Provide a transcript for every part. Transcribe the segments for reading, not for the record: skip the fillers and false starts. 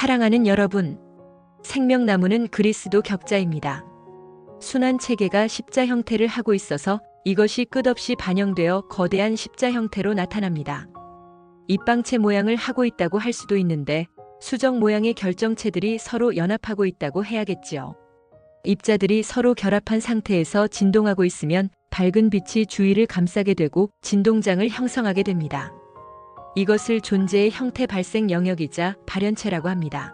사랑하는 여러분, 생명나무는 그리스도 격자입니다. 순환 체계가 십자 형태를 하고 있어서 이것이 끝없이 반영되어 거대한 십자 형태로 나타납니다. 입방체 모양을 하고 있다고 할 수도 있는데 수정 모양의 결정체들이 서로 연합하고 있다고 해야겠지요. 입자들이 서로 결합한 상태에서 진동하고 있으면 밝은 빛이 주위를 감싸게 되고 진동장을 형성하게 됩니다. 이것을 존재의 형태 발생 영역이자 발현체라고 합니다.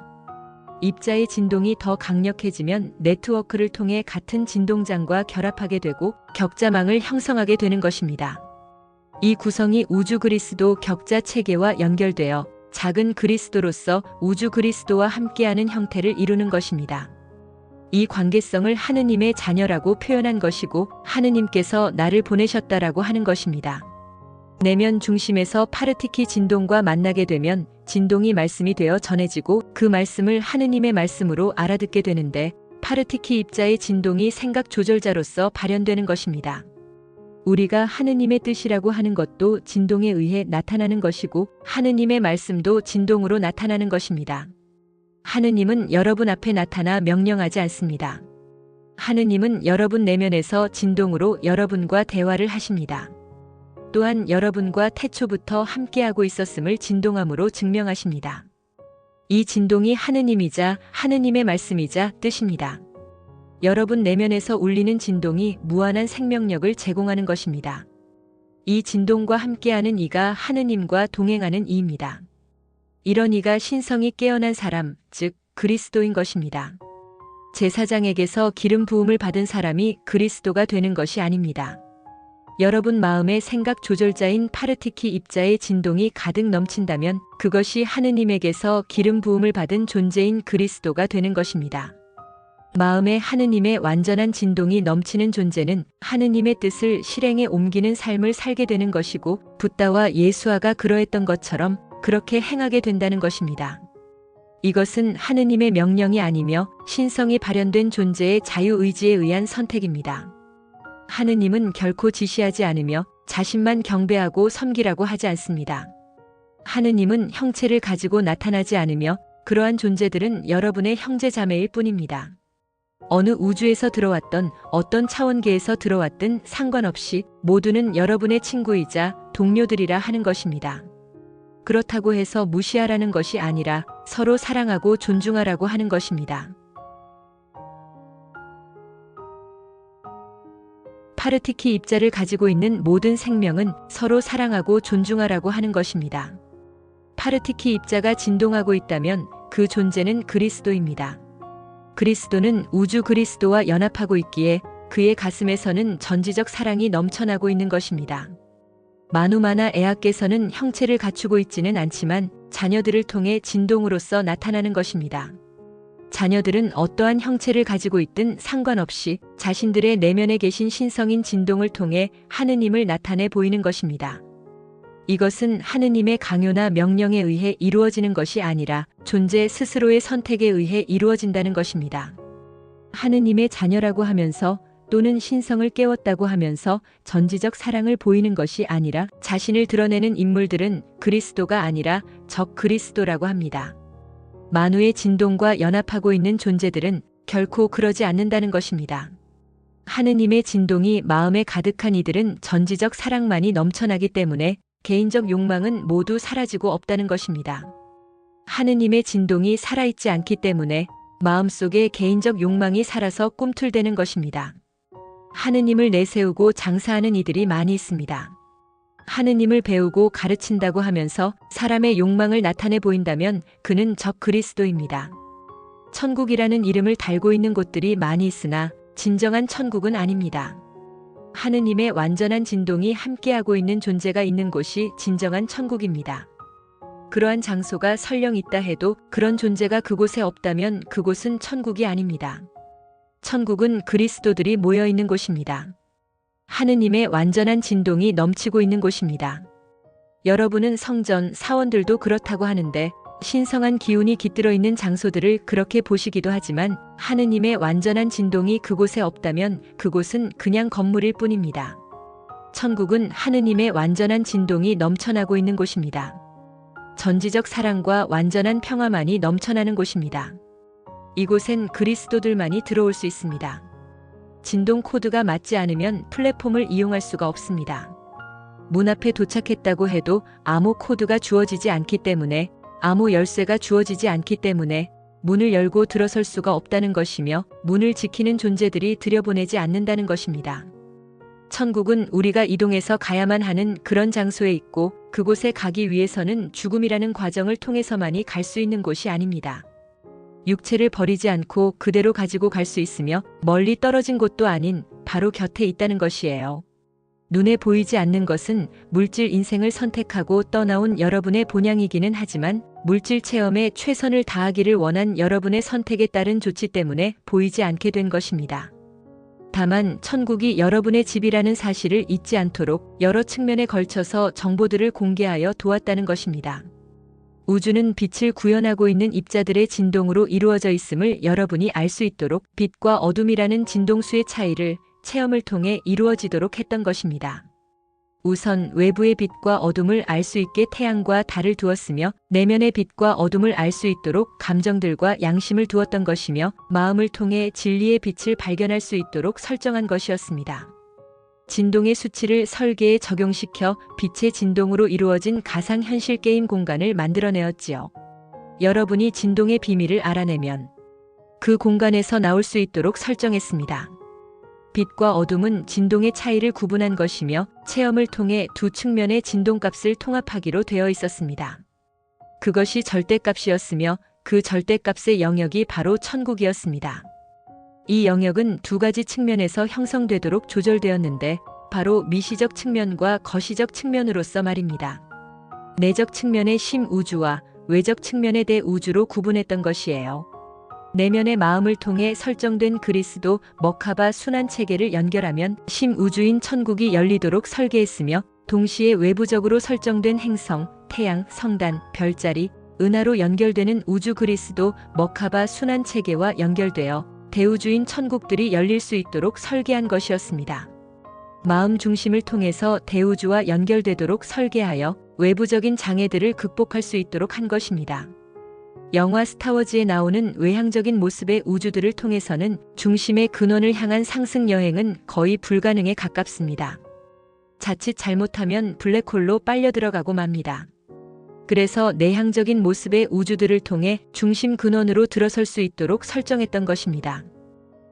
입자의 진동이 더 강력해지면 네트워크를 통해 같은 진동장과 결합하게 되고 격자망을 형성하게 되는 것입니다. 이 구성이 우주 그리스도 격자 체계와 연결되어 작은 그리스도로서 우주 그리스도와 함께하는 형태를 이루는 것입니다. 이 관계성을 하느님의 자녀라고 표현한 것이고 하느님께서 나를 보내셨다라고 하는 것입니다. 내면 중심에서 파르티키 진동과 만나게 되면 진동이 말씀이 되어 전해지고 그 말씀을 하느님의 말씀으로 알아듣게 되는데 파르티키 입자의 진동이 생각 조절자로서 발현되는 것입니다. 우리가 하느님의 뜻이라고 하는 것도 진동에 의해 나타나는 것이고 하느님의 말씀도 진동으로 나타나는 것입니다. 하느님은 여러분 앞에 나타나 명령하지 않습니다. 하느님은 여러분 내면에서 진동으로 여러분과 대화를 하십니다. 또한 여러분과 태초부터 함께하고 있었음을 진동함으로 증명하십니다. 이 진동이 하느님이자 하느님의 말씀이자 뜻입니다. 여러분 내면에서 울리는 진동이 무한한 생명력을 제공하는 것입니다. 이 진동과 함께하는 이가 하느님과 동행하는 이입니다. 이런 이가 신성이 깨어난 사람, 즉 그리스도인 것입니다. 제사장에게서 기름 부음을 받은 사람이 그리스도가 되는 것이 아닙니다. 여러분 마음의 생각 조절자인 파르티키 입자의 진동이 가득 넘친다면 그것이 하느님에게서 기름 부음을 받은 존재인 그리스도가 되는 것입니다. 마음에 하느님의 완전한 진동이 넘치는 존재는 하느님의 뜻을 실행에 옮기는 삶을 살게 되는 것이고 붓다와 예수아가 그러했던 것처럼 그렇게 행하게 된다는 것입니다. 이것은 하느님의 명령이 아니며 신성이 발현된 존재의 자유의지에 의한 선택입니다. 하느님은 결코 지시하지 않으며 자신만 경배하고 섬기라고 하지 않습니다. 하느님은 형체를 가지고 나타나지 않으며 그러한 존재들은 여러분의 형제자매일 뿐입니다. 어느 우주에서 들어왔던 어떤 차원계에서 들어왔든 상관없이 모두는 여러분의 친구이자 동료들이라 하는 것입니다. 그렇다고 해서 무시하라는 것이 아니라 서로 사랑하고 존중하라고 하는 것입니다. 파르티키 입자를 가지고 있는 모든 생명은 서로 사랑하고 존중하라고 하는 것입니다. 파르티키 입자가 진동하고 있다면 그 존재는 그리스도입니다. 그리스도는 우주 그리스도와 연합하고 있기에 그의 가슴에서는 전지적 사랑이 넘쳐나고 있는 것입니다. 마누마나 에아께서는 형체를 갖추고 있지는 않지만 자녀들을 통해 진동으로서 나타나는 것입니다. 자녀들은 어떠한 형체를 가지고 있든 상관없이 자신들의 내면에 계신 신성인 진동을 통해 하느님을 나타내 보이는 것입니다. 이것은 하느님의 강요나 명령에 의해 이루어지는 것이 아니라 존재 스스로의 선택에 의해 이루어진다는 것입니다. 하느님의 자녀라고 하면서 또는 신성을 깨웠다고 하면서 전지적 사랑을 보이는 것이 아니라 자신을 드러내는 인물들은 그리스도가 아니라 적 그리스도라고 합니다. 만우의 진동과 연합하고 있는 존재들은 결코 그러지 않는다는 것입니다. 하느님의 진동이 마음에 가득한 이들은 전지적 사랑만이 넘쳐나기 때문에 개인적 욕망은 모두 사라지고 없다는 것입니다. 하느님의 진동이 살아있지 않기 때문에 마음속에 개인적 욕망이 살아서 꿈틀대는 것입니다. 하느님을 내세우고 장사하는 이들이 많이 있습니다. 하느님을 배우고 가르친다고 하면서 사람의 욕망을 나타내 보인다면 그는 적 그리스도입니다. 천국이라는 이름을 달고 있는 곳들이 많이 있으나 진정한 천국은 아닙니다. 하느님의 완전한 진동이 함께하고 있는 존재가 있는 곳이 진정한 천국입니다. 그러한 장소가 설령 있다 해도 그런 존재가 그곳에 없다면 그곳은 천국이 아닙니다. 천국은 그리스도들이 모여 있는 곳입니다. 하느님의 완전한 진동이 넘치고 있는 곳입니다. 여러분은 성전, 사원들도 그렇다고 하는데 신성한 기운이 깃들어 있는 장소들을 그렇게 보시기도 하지만 하느님의 완전한 진동이 그곳에 없다면 그곳은 그냥 건물일 뿐입니다. 천국은 하느님의 완전한 진동이 넘쳐나고 있는 곳입니다. 전지적 사랑과 완전한 평화만이 넘쳐나는 곳입니다. 이곳엔 그리스도들만이 들어올 수 있습니다. 진동 코드가 맞지 않으면 플랫폼을 이용할 수가 없습니다. 문 앞에 도착했다고 해도 암호 코드가 주어지지 않기 때문에, 암호 열쇠가 주어지지 않기 때문에 문을 열고 들어설 수가 없다는 것이며, 문을 지키는 존재들이 들여보내지 않는다는 것입니다. 천국은 우리가 이동해서 가야만 하는 그런 장소에 있고, 그곳에 가기 위해서는 죽음이라는 과정을 통해서만이 갈 수 있는 곳이 아닙니다. 육체를 버리지 않고 그대로 가지고 갈 수 있으며, 멀리 떨어진 곳도 아닌 바로 곁에 있다는 것이에요. 눈에 보이지 않는 것은 물질 인생을 선택하고 떠나온 여러분의 본향이기는 하지만, 물질 체험에 최선을 다하기를 원한 여러분의 선택에 따른 조치 때문에 보이지 않게 된 것입니다. 다만 천국이 여러분의 집이라는 사실을 잊지 않도록 여러 측면에 걸쳐서 정보들을 공개하여 도왔다는 것입니다. 우주는 빛을 구현하고 있는 입자들의 진동으로 이루어져 있음을 여러분이 알 수 있도록 빛과 어둠이라는 진동수의 차이를 체험을 통해 이루어지도록 했던 것입니다. 우선 외부의 빛과 어둠을 알 수 있게 태양과 달을 두었으며, 내면의 빛과 어둠을 알 수 있도록 감정들과 양심을 두었던 것이며, 마음을 통해 진리의 빛을 발견할 수 있도록 설정한 것이었습니다. 진동의 수치를 설계에 적용시켜 빛의 진동으로 이루어진 가상현실 게임 공간을 만들어내었지요. 여러분이 진동의 비밀을 알아내면 그 공간에서 나올 수 있도록 설정했습니다. 빛과 어둠은 진동의 차이를 구분한 것이며, 체험을 통해 두 측면의 진동값을 통합하기로 되어 있었습니다. 그것이 절대값이었으며, 그 절대값의 영역이 바로 천국이었습니다. 이 영역은 두 가지 측면에서 형성되도록 조절되었는데, 바로 미시적 측면과 거시적 측면으로서 말입니다. 내적 측면의 심우주와 외적 측면의 대우주로 구분했던 것이에요. 내면의 마음을 통해 설정된 그리스도 머카바 순환체계를 연결하면 심우주인 천국이 열리도록 설계했으며, 동시에 외부적으로 설정된 행성, 태양, 성단, 별자리, 은하로 연결되는 우주 그리스도 머카바 순환체계와 연결되어 대우주인 천국들이 열릴 수 있도록 설계한 것이었습니다. 마음 중심을 통해서 대우주와 연결되도록 설계하여 외부적인 장애들을 극복할 수 있도록 한 것입니다. 영화 스타워즈에 나오는 외향적인 모습의 우주들을 통해서는 중심의 근원을 향한 상승 여행은 거의 불가능에 가깝습니다. 자칫 잘못하면 블랙홀로 빨려 들어가고 맙니다. 그래서 내향적인 모습의 우주들을 통해 중심 근원으로 들어설 수 있도록 설정했던 것입니다.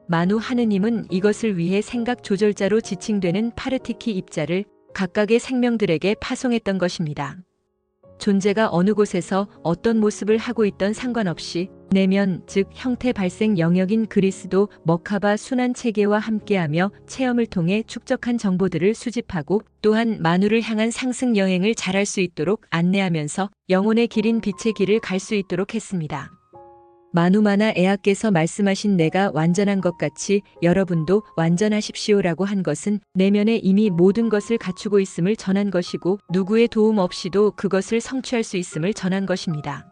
만우 하느님은 이것을 위해 생각 조절자로 지칭되는 파르티키 입자를 각각의 생명들에게 파송했던 것입니다. 존재가 어느 곳에서 어떤 모습을 하고 있던 상관없이 내면, 즉 형태 발생 영역인 그리스도 머카바 순환체계와 함께하며 체험을 통해 축적한 정보들을 수집하고, 또한 만우를 향한 상승 여행을 잘할 수 있도록 안내하면서 영혼의 길인 빛의 길을 갈 수 있도록 했습니다. 마누마나 에아께서 말씀하신 내가 완전한 것 같이 여러분도 완전하십시오라고 한 것은 내면에 이미 모든 것을 갖추고 있음을 전한 것이고, 누구의 도움 없이도 그것을 성취할 수 있음을 전한 것입니다.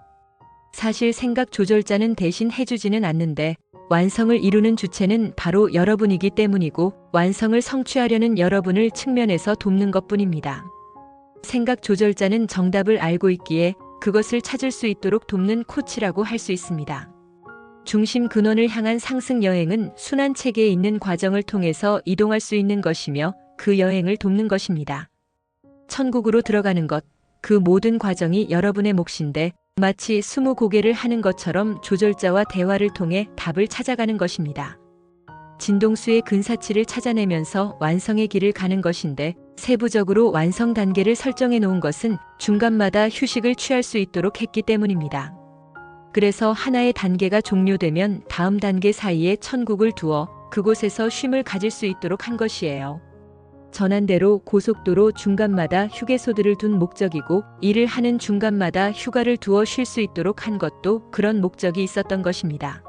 사실 생각 조절자는 대신 해주지는 않는데, 완성을 이루는 주체는 바로 여러분이기 때문이고, 완성을 성취하려는 여러분을 측면에서 돕는 것뿐입니다. 생각 조절자는 정답을 알고 있기에 그것을 찾을 수 있도록 돕는 코치라고 할 수 있습니다. 중심 근원을 향한 상승 여행은 순환 체계에 있는 과정을 통해서 이동할 수 있는 것이며, 그 여행을 돕는 것입니다. 천국으로 들어가는 것, 그 모든 과정이 여러분의 몫인데, 마치 스무고개를 하는 것처럼 조절자와 대화를 통해 답을 찾아가는 것입니다. 진동수의 근사치를 찾아내면서 완성의 길을 가는 것인데, 세부적으로 완성 단계를 설정해 놓은 것은 중간마다 휴식을 취할 수 있도록 했기 때문입니다. 그래서 하나의 단계가 종료되면 다음 단계 사이에 천국을 두어 그곳에서 쉼을 가질 수 있도록 한 것이에요. 전한대로 고속도로 중간마다 휴게소들을 둔 목적이고, 일을 하는 중간마다 휴가를 두어 쉴 수 있도록 한 것도 그런 목적이 있었던 것입니다.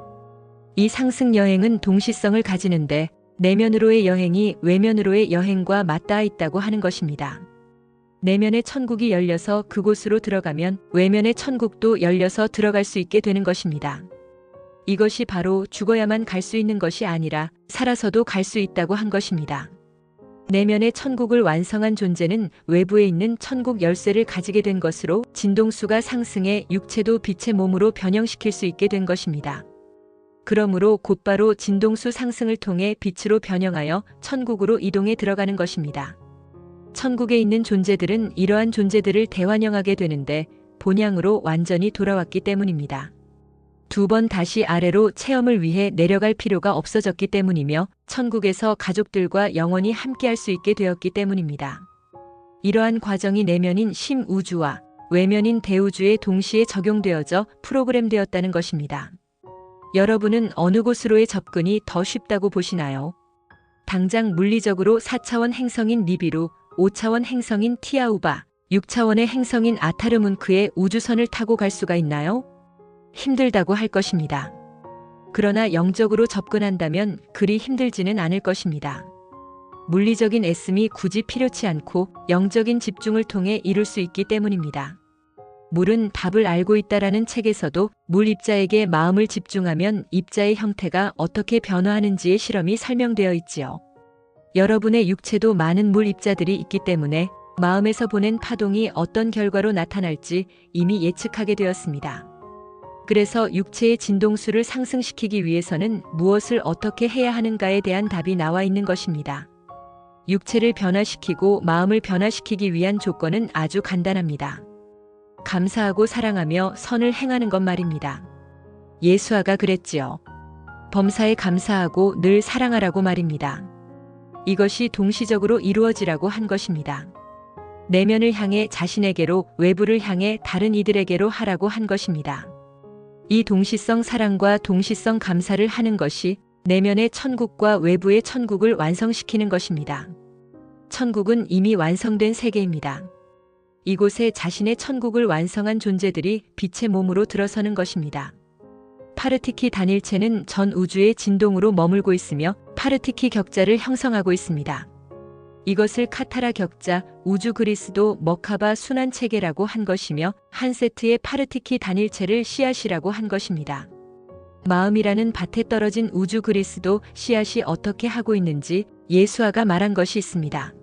이 상승 여행은 동시성을 가지는데, 내면으로의 여행이 외면으로의 여행과 맞닿아 있다고 하는 것입니다. 내면의 천국이 열려서 그곳으로 들어가면 외면의 천국도 열려서 들어갈 수 있게 되는 것입니다. 이것이 바로 죽어야만 갈 수 있는 것이 아니라 살아서도 갈 수 있다고 한 것입니다. 내면의 천국을 완성한 존재는 외부에 있는 천국 열쇠를 가지게 된 것으로 진동수가 상승해 육체도 빛의 몸으로 변형시킬 수 있게 된 것입니다. 그러므로 곧바로 진동수 상승을 통해 빛으로 변형하여 천국으로 이동해 들어가는 것입니다. 천국에 있는 존재들은 이러한 존재들을 대환영하게 되는데 본향으로 완전히 돌아왔기 때문입니다. 두 번 다시 아래로 체험을 위해 내려갈 필요가 없어졌기 때문이며 천국에서 가족들과 영원히 함께할 수 있게 되었기 때문입니다. 이러한 과정이 내면인 심우주와 외면인 대우주에 동시에 적용되어져 프로그램되었다는 것입니다. 여러분은 어느 곳으로의 접근이 더 쉽다고 보시나요? 당장 물리적으로 4차원 행성인 니비루, 5차원 행성인 티아우바, 6차원의 행성인 아타르문크의 우주선을 타고 갈 수가 있나요? 힘들다고 할 것입니다. 그러나 영적으로 접근한다면 그리 힘들지는 않을 것입니다. 물리적인 애씀이 굳이 필요치 않고 영적인 집중을 통해 이룰 수 있기 때문입니다. 물은 답을 알고 있다라는 책에서도 물 입자에게 마음을 집중하면 입자의 형태가 어떻게 변화하는지의 실험이 설명되어 있지요. 여러분의 육체도 많은 물 입자들이 있기 때문에 마음에서 보낸 파동이 어떤 결과로 나타날지 이미 예측하게 되었습니다. 그래서 육체의 진동수를 상승시키기 위해서는 무엇을 어떻게 해야 하는가에 대한 답이 나와 있는 것입니다. 육체를 변화시키고 마음을 변화시키기 위한 조건은 아주 간단합니다. 감사하고 사랑하며 선을 행하는 것 말입니다. 예수아가 그랬지요. 범사에 감사하고 늘 사랑하라고 말입니다. 이것이 동시적으로 이루어지라고 한 것입니다. 내면을 향해 자신에게로, 외부를 향해 다른 이들에게로 하라고 한 것입니다. 이 동시성 사랑과 동시성 감사를 하는 것이 내면의 천국과 외부의 천국을 완성시키는 것입니다. 천국은 이미 완성된 세계입니다. 이곳에 자신의 천국을 완성한 존재들이 빛의 몸으로 들어서는 것입니다. 파르티키 단일체는 전 우주의 진동으로 머물고 있으며 파르티키 격자를 형성하고 있습니다. 이것을 카타라 격자, 우주 그리스도 머카바 순환 체계라고 한 것이며 한 세트의 파르티키 단일체를 씨앗이라고 한 것입니다. 마음이라는 밭에 떨어진 우주 그리스도 씨앗이 어떻게 하고 있는지 예수아가 말한 것이 있습니다.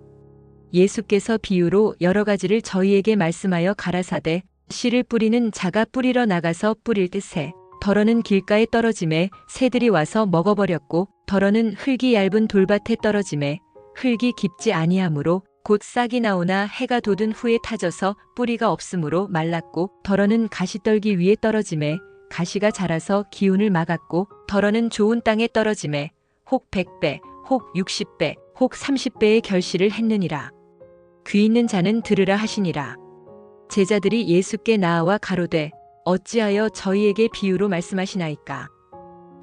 예수께서 비유로 여러 가지를 저희에게 말씀하여 가라사대 씨를 뿌리는 자가 뿌리러 나가서 뿌릴 듯세 덜어는 길가에 떨어짐에 새들이 와서 먹어버렸고 덜어는 흙이 얇은 돌밭에 떨어짐에 흙이 깊지 아니하므로 곧 싹이 나오나 해가 돋은 후에 타져서 뿌리가 없으므로 말랐고 덜어는 가시떨기 위에 떨어짐에 가시가 자라서 기운을 막았고 덜어는 좋은 땅에 떨어짐에 혹 100배, 혹 60배, 혹 30배의 결실을 했느니라. 귀 있는 자는 들으라 하시니라. 제자들이 예수께 나아와 가로되 어찌하여 저희에게 비유로 말씀하시나이까.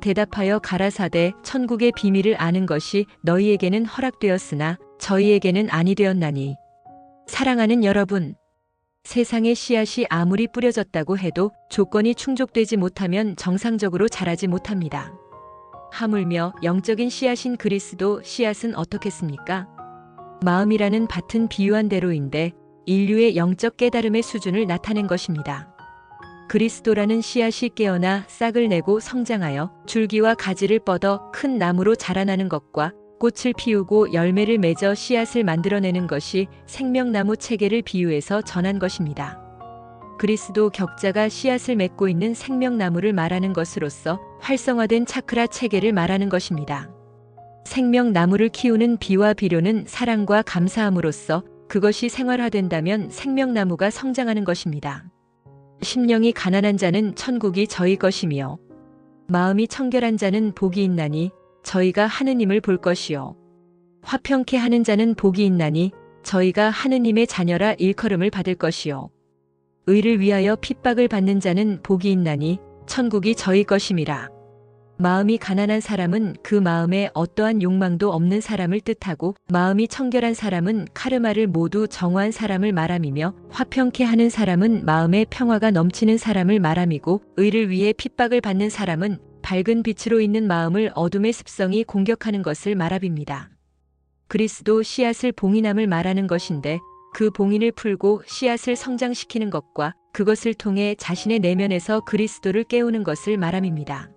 대답하여 가라사대 천국의 비밀을 아는 것이 너희에게는 허락되었으나 저희에게는 아니 되었나니. 사랑하는 여러분, 세상의 씨앗이 아무리 뿌려졌다고 해도 조건이 충족되지 못하면 정상적으로 자라지 못합니다. 하물며 영적인 씨앗인 그리스도 씨앗은 어떻겠습니까? 마음이라는 밭은 비유한 대로인데 인류의 영적 깨달음의 수준을 나타낸 것입니다. 그리스도라는 씨앗이 깨어나 싹을 내고 성장하여 줄기와 가지를 뻗어 큰 나무로 자라나는 것과 꽃을 피우고 열매를 맺어 씨앗을 만들어내는 것이 생명나무 체계를 비유해서 전한 것입니다. 그리스도 격자가 씨앗을 맺고 있는 생명나무를 말하는 것으로서 활성화된 차크라 체계를 말하는 것입니다. 생명나무를 키우는 비와 비료는 사랑과 감사함으로써 그것이 생활화된다면 생명나무가 성장하는 것입니다. 심령이 가난한 자는 천국이 저희 것이며 마음이 청결한 자는 복이 있나니 저희가 하느님을 볼 것이요. 화평케 하는 자는 복이 있나니 저희가 하느님의 자녀라 일컬음을 받을 것이요. 의를 위하여 핍박을 받는 자는 복이 있나니 천국이 저희 것임이라. 마음이 가난한 사람은 그 마음에 어떠한 욕망도 없는 사람을 뜻하고 마음이 청결한 사람은 카르마를 모두 정화한 사람을 말함이며 화평케 하는 사람은 마음에 평화가 넘치는 사람을 말함이고 의를 위해 핍박을 받는 사람은 밝은 빛으로 있는 마음을 어둠의 습성이 공격하는 것을 말함입니다. 그리스도 씨앗을 봉인함을 말하는 것인데 그 봉인을 풀고 씨앗을 성장시키는 것과 그것을 통해 자신의 내면에서 그리스도를 깨우는 것을 말함입니다.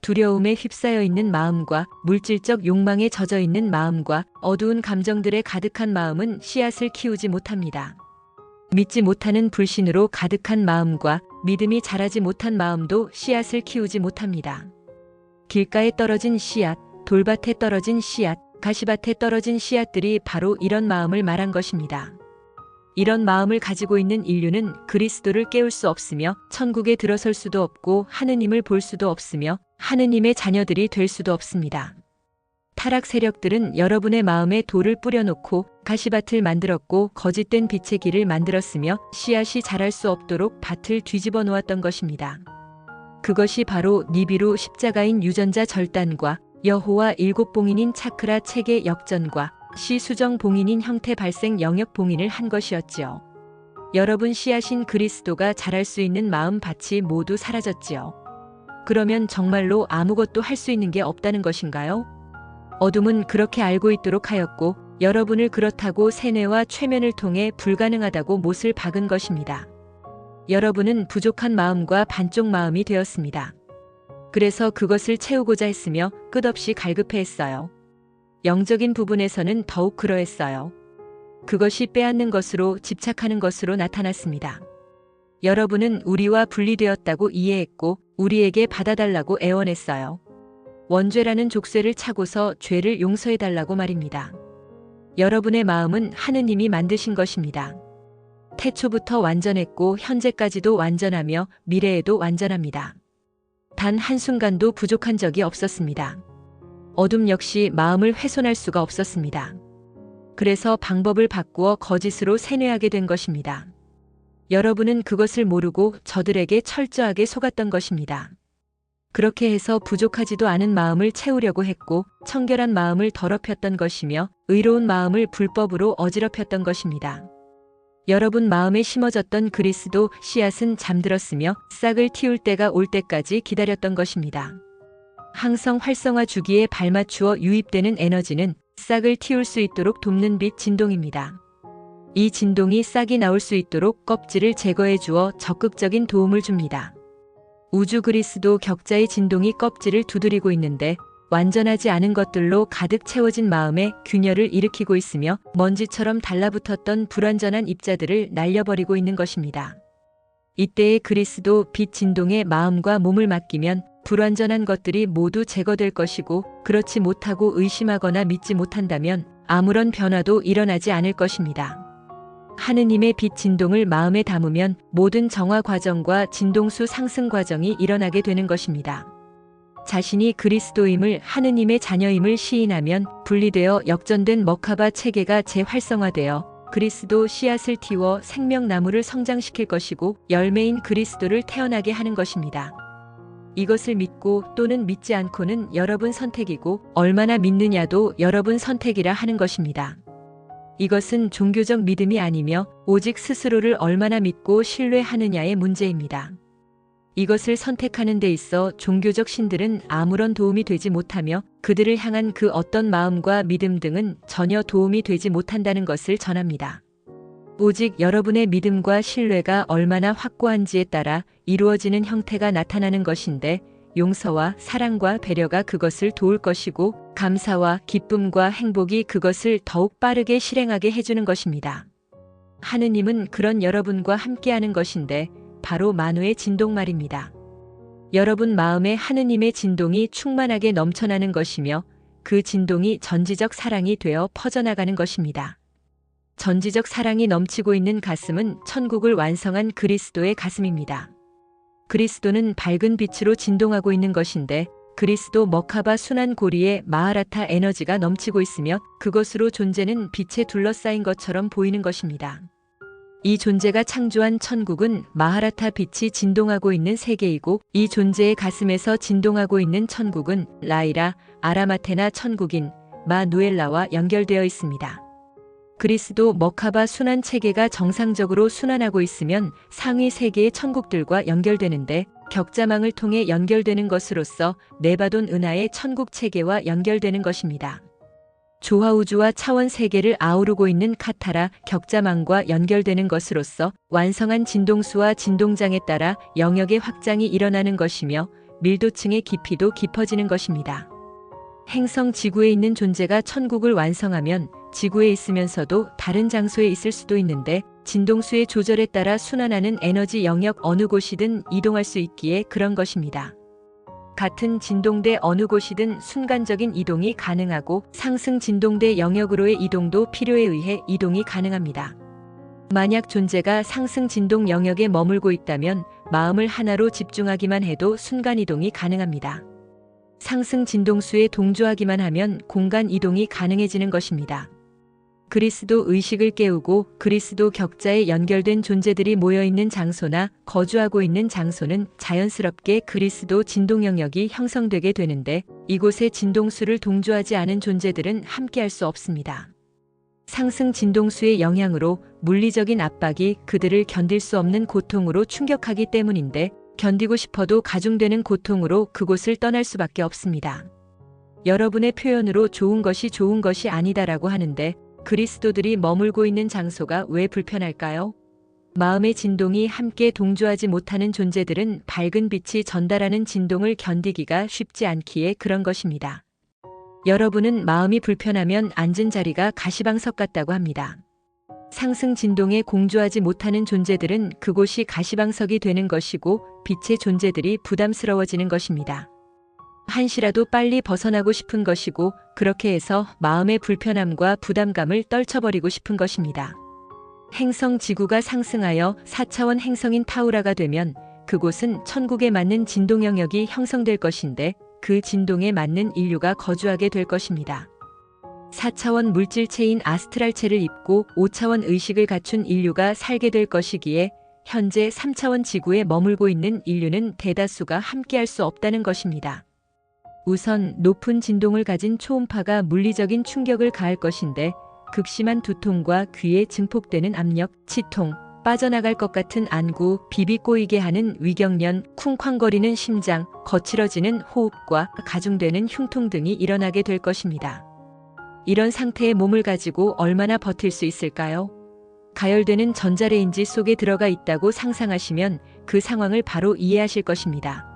두려움에 휩싸여 있는 마음과 물질적 욕망에 젖어 있는 마음과 어두운 감정들에 가득한 마음은 씨앗을 키우지 못합니다. 믿지 못하는 불신으로 가득한 마음과 믿음이 자라지 못한 마음도 씨앗을 키우지 못합니다. 길가에 떨어진 씨앗, 돌밭에 떨어진 씨앗, 가시밭에 떨어진 씨앗들이 바로 이런 마음을 말한 것입니다. 이런 마음을 가지고 있는 인류는 그리스도를 깨울 수 없으며 천국에 들어설 수도 없고 하느님을 볼 수도 없으며 하느님의 자녀들이 될 수도 없습니다. 타락 세력들은 여러분의 마음에 돌을 뿌려놓고 가시밭을 만들었고 거짓된 빛의 길을 만들었으며 씨앗이 자랄 수 없도록 밭을 뒤집어 놓았던 것입니다. 그것이 바로 니비루 십자가인 유전자 절단과 여호와 일곱 봉인인 차크라 체계 역전과 시 수정 봉인인 형태 발생 영역 봉인을 한 것이었지요. 여러분 씨앗인 그리스도가 자랄 수 있는 마음 밭이 모두 사라졌지요. 그러면 정말로 아무것도 할 수 있는 게 없다는 것인가요? 어둠은 그렇게 알고 있도록 하였고 여러분을 그렇다고 세뇌와 최면을 통해 불가능하다고 못을 박은 것입니다. 여러분은 부족한 마음과 반쪽 마음이 되었습니다. 그래서 그것을 채우고자 했으며 끝없이 갈급해했어요. 영적인 부분에서는 더욱 그러했어요. 그것이 빼앗는 것으로 집착하는 것으로 나타났습니다. 여러분은 우리와 분리되었다고 이해했고 우리에게 받아달라고 애원했어요. 원죄라는 족쇄를 차고서 죄를 용서해달라고 말입니다. 여러분의 마음은 하느님이 만드신 것입니다. 태초부터 완전했고 현재까지도 완전하며 미래에도 완전합니다. 단 한순간도 부족한 적이 없었습니다. 어둠 역시 마음을 훼손할 수가 없었습니다. 그래서 방법을 바꾸어 거짓으로 세뇌하게 된 것입니다. 여러분은 그것을 모르고 저들에게 철저하게 속았던 것입니다. 그렇게 해서 부족하지도 않은 마음을 채우려고 했고 청결한 마음을 더럽혔던 것이며 의로운 마음을 불법으로 어지럽혔던 것입니다. 여러분 마음에 심어졌던 그리스도 씨앗은 잠들었으며 싹을 틔울 때가 올 때까지 기다렸던 것입니다. 항성 활성화 주기에 발맞추어 유입되는 에너지는 싹을 틔울 수 있도록 돕는 빛 진동입니다. 이 진동이 싹이 나올 수 있도록 껍질을 제거해 주어 적극적인 도움을 줍니다. 우주 그리스도 격자의 진동이 껍질을 두드리고 있는데 완전하지 않은 것들로 가득 채워진 마음에 균열을 일으키고 있으며 먼지처럼 달라붙었던 불완전한 입자들을 날려버리고 있는 것입니다. 이때에 그리스도 빛 진동에 마음과 몸을 맡기면 불완전한 것들이 모두 제거될 것이고 그렇지 못하고 의심하거나 믿지 못한다면 아무런 변화도 일어나지 않을 것입니다. 하느님의 빛 진동을 마음에 담으면 모든 정화 과정과 진동수 상승 과정이 일어나게 되는 것입니다. 자신이 그리스도임을 하느님의 자녀임을 시인하면 분리되어 역전된 머카바 체계가 재활성화되어 그리스도 씨앗을 틔워 생명나무를 성장시킬 것이고 열매인 그리스도를 태어나게 하는 것입니다. 이것을 믿고 또는 믿지 않고는 여러분 선택이고 얼마나 믿느냐도 여러분 선택이라 하는 것입니다. 이것은 종교적 믿음이 아니며 오직 스스로를 얼마나 믿고 신뢰하느냐의 문제입니다. 이것을 선택하는 데 있어 종교적 신들은 아무런 도움이 되지 못하며 그들을 향한 그 어떤 마음과 믿음 등은 전혀 도움이 되지 못한다는 것을 전합니다. 오직 여러분의 믿음과 신뢰가 얼마나 확고한지에 따라 이루어지는 형태가 나타나는 것인데 용서와 사랑과 배려가 그것을 도울 것이고 감사와 기쁨과 행복이 그것을 더욱 빠르게 실행하게 해주는 것입니다. 하느님은 그런 여러분과 함께하는 것인데 바로 만우의 진동 말입니다. 여러분 마음에 하느님의 진동이 충만하게 넘쳐나는 것이며 그 진동이 전지적 사랑이 되어 퍼져나가는 것입니다. 전지적 사랑이 넘치고 있는 가슴은 천국을 완성한 그리스도의 가슴입니다. 그리스도는 밝은 빛으로 진동하고 있는 것인데 그리스도 머카바 순환 고리에 마하라타 에너지가 넘치고 있으며 그것으로 존재는 빛에 둘러싸인 것처럼 보이는 것입니다. 이 존재가 창조한 천국은 마하라타 빛이 진동하고 있는 세계이고 이 존재의 가슴에서 진동하고 있는 천국은 라이라, 아라마테나 천국인 마누엘라와 연결되어 있습니다. 그리스도 머카바 순환 체계가 정상적으로 순환하고 있으면 상위 세계의 천국들과 연결되는데 격자망을 통해 연결되는 것으로서 네바돈 은하의 천국 체계와 연결되는 것입니다. 조화우주와 차원 세계를 아우르고 있는 카타라 격자망과 연결되는 것으로서 완성한 진동수와 진동장에 따라 영역의 확장이 일어나는 것이며 밀도층의 깊이도 깊어지는 것입니다. 행성 지구에 있는 존재가 천국을 완성하면 지구에 있으면서도 다른 장소에 있을 수도 있는데 진동수의 조절에 따라 순환하는 에너지 영역 어느 곳이든 이동할 수 있기에 그런 것입니다. 같은 진동대 어느 곳이든 순간적인 이동이 가능하고 상승 진동대 영역으로의 이동도 필요에 의해 이동이 가능합니다. 만약 존재가 상승 진동 영역에 머물고 있다면 마음을 하나로 집중하기만 해도 순간이동이 가능합니다. 상승 진동수에 동조하기만 하면 공간 이동이 가능해지는 것입니다. 그리스도 의식을 깨우고 그리스도 격자에 연결된 존재들이 모여있는 장소나 거주하고 있는 장소는 자연스럽게 그리스도 진동 영역이 형성되게 되는데 이곳의 진동수를 동조하지 않은 존재들은 함께할 수 없습니다. 상승 진동수의 영향으로 물리적인 압박이 그들을 견딜 수 없는 고통으로 충격하기 때문인데 견디고 싶어도 가중되는 고통으로 그곳을 떠날 수밖에 없습니다. 여러분의 표현으로 좋은 것이 아니다라고 하는데 그리스도들이 머물고 있는 장소가 왜 불편할까요? 마음의 진동이 함께 동조하지 못하는 존재들은 밝은 빛이 전달하는 진동을 견디기가 쉽지 않기에 그런 것입니다. 여러분은 마음이 불편하면 앉은 자리가 가시방석 같다고 합니다. 상승 진동에 공조하지 못하는 존재들은 그곳이 가시방석이 되는 것이고 빛의 존재들이 부담스러워지는 것입니다. 한시라도 빨리 벗어나고 싶은 것이고 그렇게 해서 마음의 불편함과 부담감을 떨쳐버리고 싶은 것입니다. 행성 지구가 상승하여 4차원 행성인 타우라가 되면 그곳은 천국에 맞는 진동 영역이 형성될 것인데 그 진동에 맞는 인류가 거주하게 될 것입니다. 4차원 물질체인 아스트랄체를 입고 5차원 의식을 갖춘 인류가 살게 될 것이기에 현재 3차원 지구에 머물고 있는 인류는 대다수가 함께할 수 없다는 것입니다. 우선 높은 진동을 가진 초음파가 물리적인 충격을 가할 것인데 극심한 두통과 귀에 증폭되는 압력, 치통, 빠져나갈 것 같은 안구, 비비 꼬이게 하는 위경련, 쿵쾅거리는 심장, 거칠어지는 호흡과 가중되는 흉통 등이 일어나게 될 것입니다. 이런 상태의 몸을 가지고 얼마나 버틸 수 있을까요? 가열되는 전자레인지 속에 들어가 있다고 상상하시면 그 상황을 바로 이해하실 것입니다.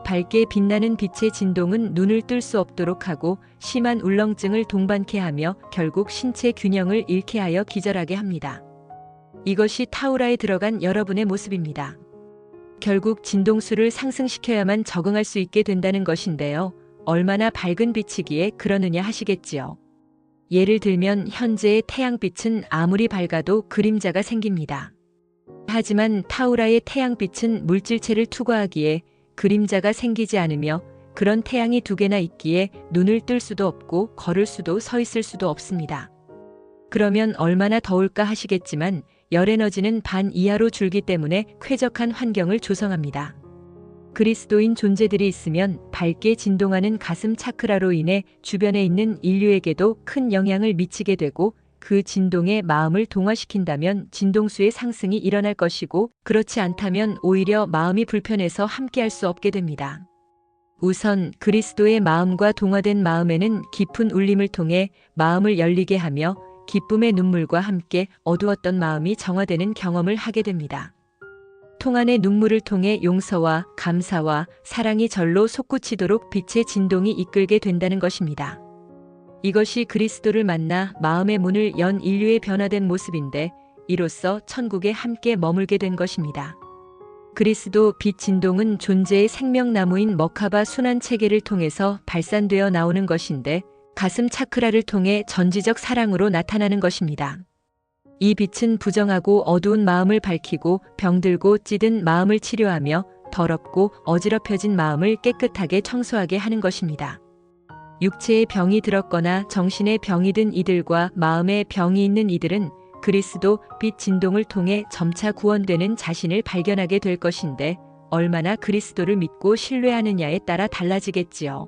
밝게 빛나는 빛의 진동은 눈을 뜰 수 없도록 하고 심한 울렁증을 동반케 하며 결국 신체 균형을 잃게 하여 기절하게 합니다. 이것이 타우라에 들어간 여러분의 모습입니다. 결국 진동수를 상승시켜야만 적응할 수 있게 된다는 것인데요. 얼마나 밝은 빛이기에 그러느냐 하시겠지요. 예를 들면 현재의 태양빛은 아무리 밝아도 그림자가 생깁니다. 하지만 타우라의 태양빛은 물질체를 투과하기에 그림자가 생기지 않으며 그런 태양이 두 개나 있기에 눈을 뜰 수도 없고 걸을 수도 서 있을 수도 없습니다. 그러면 얼마나 더울까 하시겠지만 열에너지는 반 이하로 줄기 때문에 쾌적한 환경을 조성합니다. 그리스도인 존재들이 있으면 밝게 진동하는 가슴 차크라로 인해 주변에 있는 인류에게도 큰 영향을 미치게 되고 그 진동에 마음을 동화시킨다면 진동수의 상승이 일어날 것이고 그렇지 않다면 오히려 마음이 불편해서 함께할 수 없게 됩니다. 우선 그리스도의 마음과 동화된 마음에는 깊은 울림을 통해 마음을 열리게 하며 기쁨의 눈물과 함께 어두웠던 마음이 정화되는 경험을 하게 됩니다. 통안의 눈물을 통해 용서와 감사와 사랑이 절로 솟구치도록 빛의 진동이 이끌게 된다는 것입니다. 이것이 그리스도를 만나 마음의 문을 연 인류의 변화된 모습인데 이로써 천국에 함께 머물게 된 것입니다. 그리스도 빛 진동은 존재의 생명나무인 머카바 순환 체계를 통해서 발산되어 나오는 것인데 가슴 차크라를 통해 전지적 사랑으로 나타나는 것입니다. 이 빛은 부정하고 어두운 마음을 밝히고 병들고 찌든 마음을 치료하며 더럽고 어지럽혀진 마음을 깨끗하게 청소하게 하는 것입니다. 육체에 병이 들었거나 정신에 병이 든 이들과 마음에 병이 있는 이들은 그리스도 빛 진동을 통해 점차 구원되는 자신을 발견하게 될 것인데 얼마나 그리스도를 믿고 신뢰하느냐에 따라 달라지겠지요.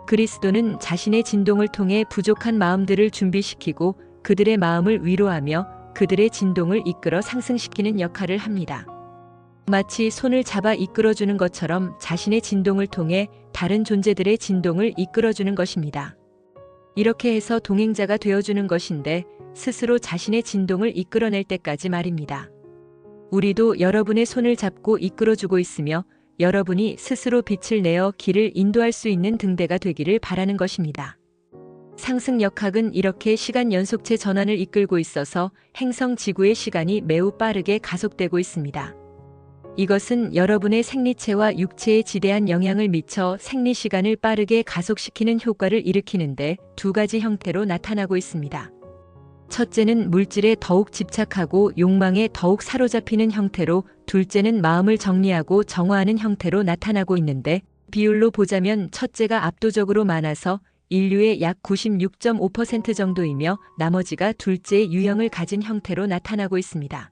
그리스도는 자신의 진동을 통해 부족한 마음들을 준비시키고 그들의 마음을 위로하며 그들의 진동을 이끌어 상승시키는 역할을 합니다. 마치 손을 잡아 이끌어주는 것처럼 자신의 진동을 통해 다른 존재들의 진동을 이끌어주는 것입니다. 이렇게 해서 동행자가 되어주는 것인데 스스로 자신의 진동을 이끌어낼 때까지 말입니다. 우리도 여러분의 손을 잡고 이끌어주고 있으며 여러분이 스스로 빛을 내어 길을 인도할 수 있는 등대가 되기를 바라는 것입니다. 상승역학은 이렇게 시간 연속체 전환을 이끌고 있어서 행성 지구의 시간이 매우 빠르게 가속되고 있습니다. 이것은 여러분의 생리체와 육체에 지대한 영향을 미쳐 생리시간을 빠르게 가속시키는 효과를 일으키는데 두 가지 형태로 나타나고 있습니다. 첫째는 물질에 더욱 집착하고 욕망에 더욱 사로잡히는 형태로, 둘째는 마음을 정리하고 정화하는 형태로 나타나고 있는데, 비율로 보자면 첫째가 압도적으로 많아서 인류의 약 96.5% 정도이며 나머지가 둘째의 유형을 가진 형태로 나타나고 있습니다.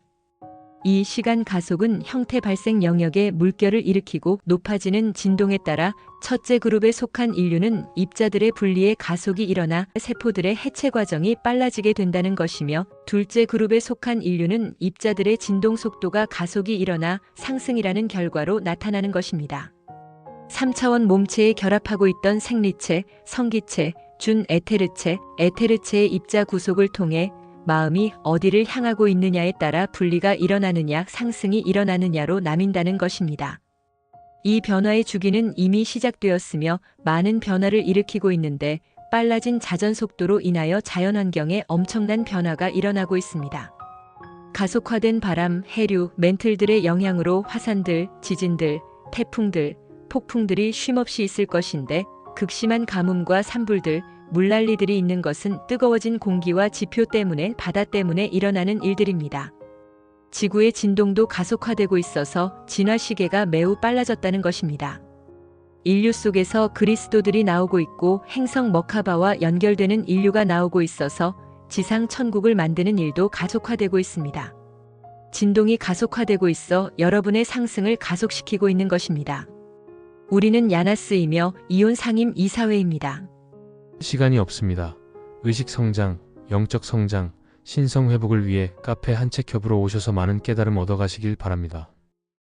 이 시간 가속은 형태 발생 영역에 물결을 일으키고 높아지는 진동에 따라 첫째 그룹에 속한 인류는 입자들의 분리에 가속이 일어나 세포들의 해체 과정이 빨라지게 된다는 것이며, 둘째 그룹에 속한 인류는 입자들의 진동 속도가 가속이 일어나 상승이라는 결과로 나타나는 것입니다. 3차원 몸체에 결합하고 있던 생리체, 성기체, 준에테르체, 에테르체의 입자 구속을 통해 마음이 어디를 향하고 있느냐에 따라 분리가 일어나느냐 상승이 일어나느냐로 나뉜다는 것입니다. 이 변화의 주기는 이미 시작되었으며 많은 변화를 일으키고 있는데, 빨라진 자전 속도로 인하여 자연환경에 엄청난 변화가 일어나고 있습니다. 가속화된 바람, 해류, 멘틀들의 영향으로 화산들, 지진들, 태풍들, 폭풍들이 쉼없이 있을 것인데, 극심한 가뭄과 산불들, 물난리들이 있는 것은 뜨거워진 공기와 지표 때문에, 바다 때문에 일어나는 일들입니다. 지구의 진동도 가속화되고 있어서 진화 시계가 매우 빨라졌다는 것입니다. 인류 속에서 그리스도들이 나오고 있고 행성 머카바와 연결되는 인류가 나오고 있어서 지상 천국을 만드는 일도 가속화되고 있습니다. 진동이 가속화되고 있어 여러분의 상승을 가속시키고 있는 것입니다. 우리는 야나스이며 이온 상임 이사회입니다. 시간이 없습니다. 의식 성장, 영적 성장, 신성 회복을 위해 카페 한책협으로 오셔서 많은 깨달음 얻어가시길 바랍니다.